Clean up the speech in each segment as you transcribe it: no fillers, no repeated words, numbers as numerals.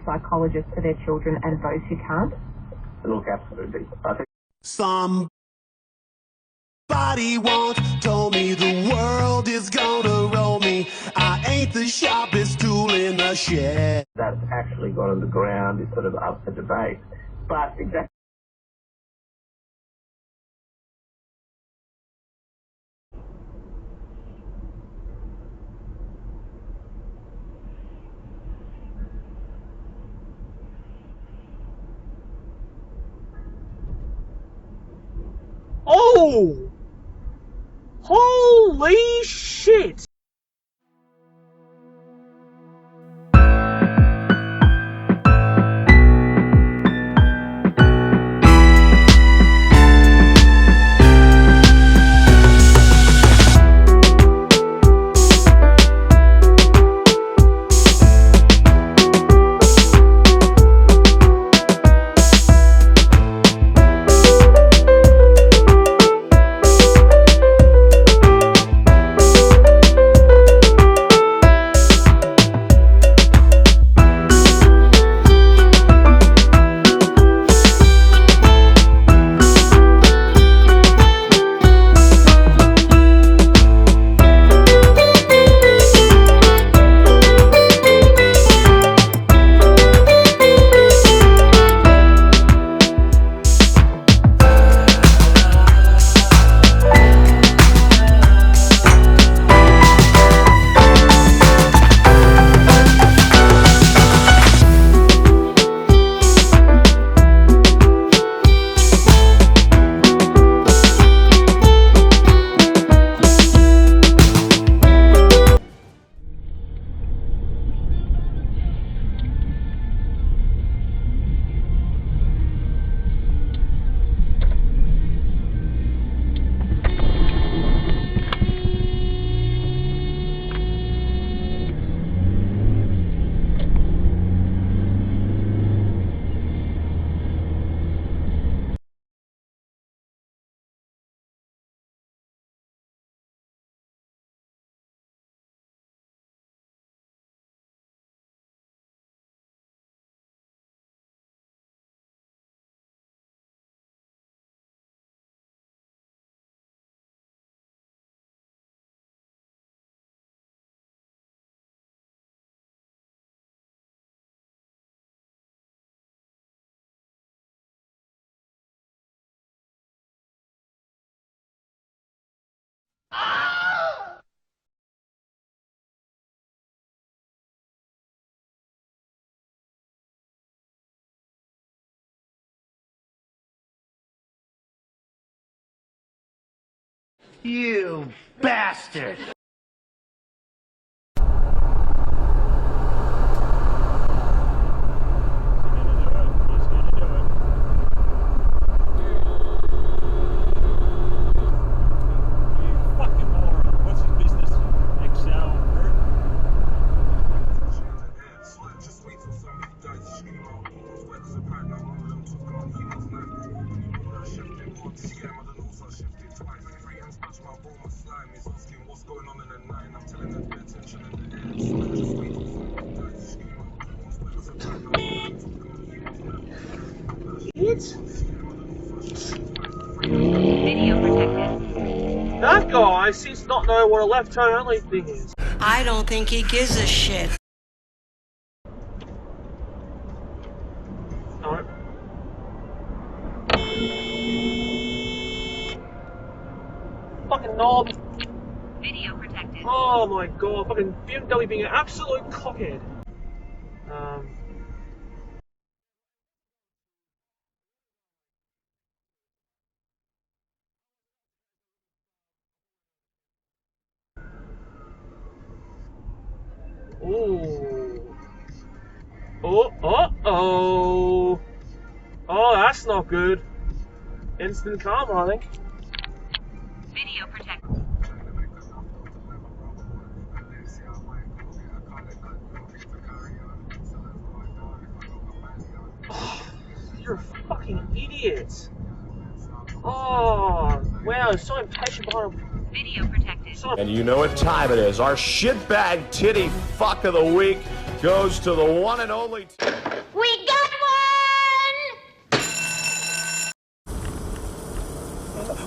psychologists for their children and those who can't? Look, absolutely. I think Somebody once told me the world is gonna roll me. I ain't the sharpest tool in the shed. that's actually got on the ground is sort of up for debate. But exactly. Oh! Holy shit! You bastard! Video protected. That guy seems to not know what a left turn only thing is. I don't think he gives a shit. No. Fucking knob. Video protected. Oh my god, fucking BMW being an absolute cockhead. Ooh. Oh, that's not good. Instant karma, I think. Video protected. Oh, you're a fucking idiot. Oh, wow, so impatient behind him. Video protected. And you know what time it is. Our shitbag titty fuck of the week goes to the one and only... We got one!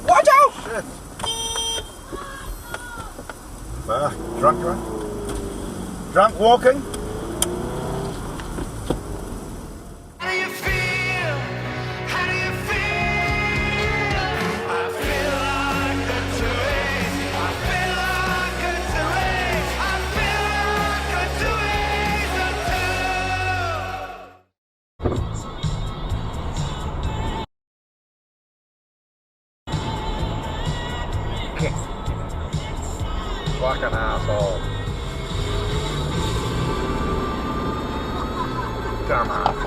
Watch out! Shit. Drunk? Drunk walking? How do you feel? How do you feel? I feel like a terrain. I feel like a terrain. I feel like a terrain. Fucking asshole. Dumbass.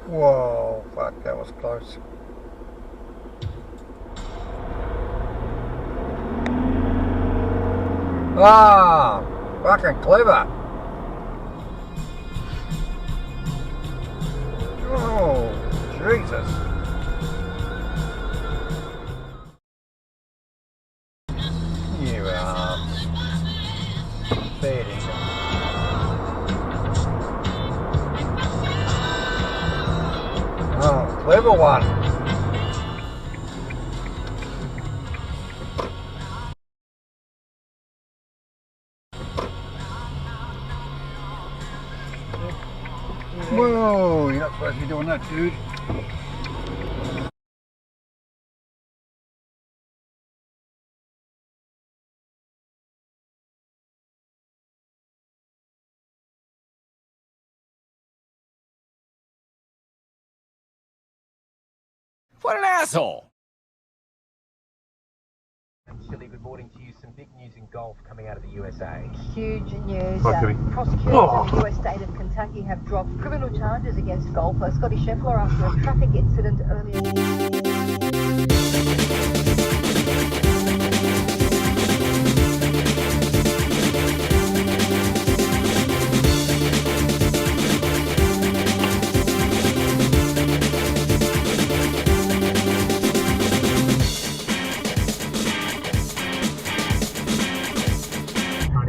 Whoa, fuck, that was close. Ah, fucking clever. Oh, Jesus. You are fading. Oh, clever one. Whoa, you're not supposed to be doing that, dude. What an asshole! Chile, good morning to you. Some big news in golf coming out of the USA. Huge news. Prosecutors in the US state of Kentucky have dropped criminal charges against golfer Scottie Scheffler after a traffic incident earlier.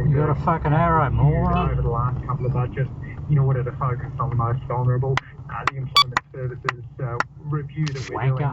You got a fucking arrow, moron. Over the last couple of budgets, in order to focus on the most vulnerable, the Employment Services review that we're doing.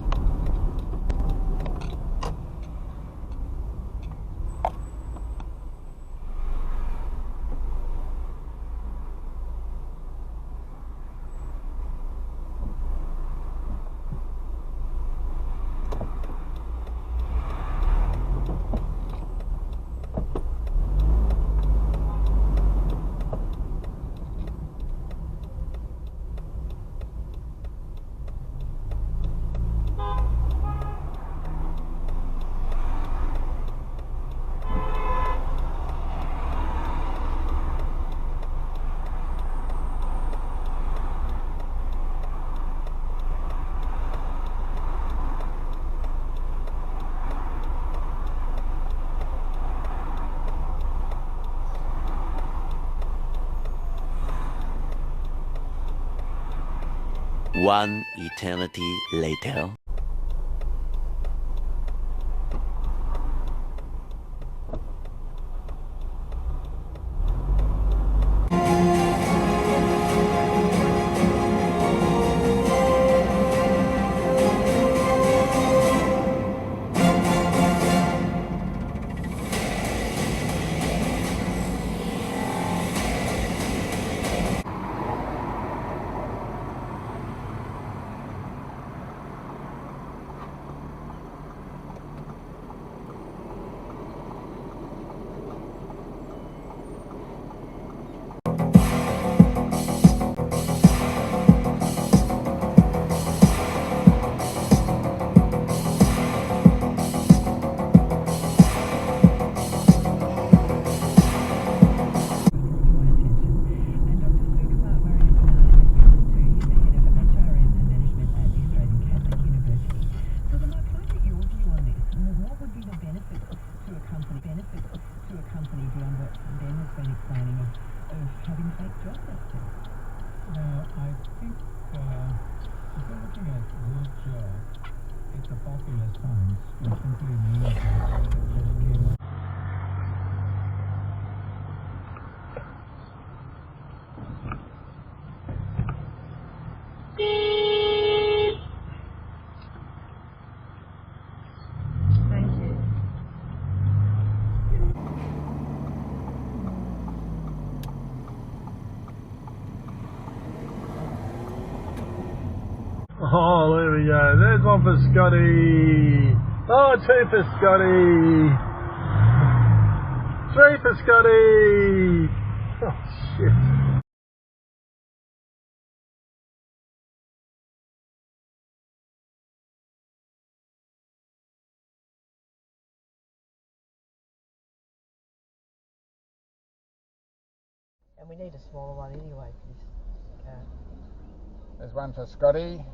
One eternity later. Oh, there we go. There's one for Scotty. Oh, two for Scotty. Three for Scotty. Oh, shit. And we need a smaller one anyway, because There's one for Scotty.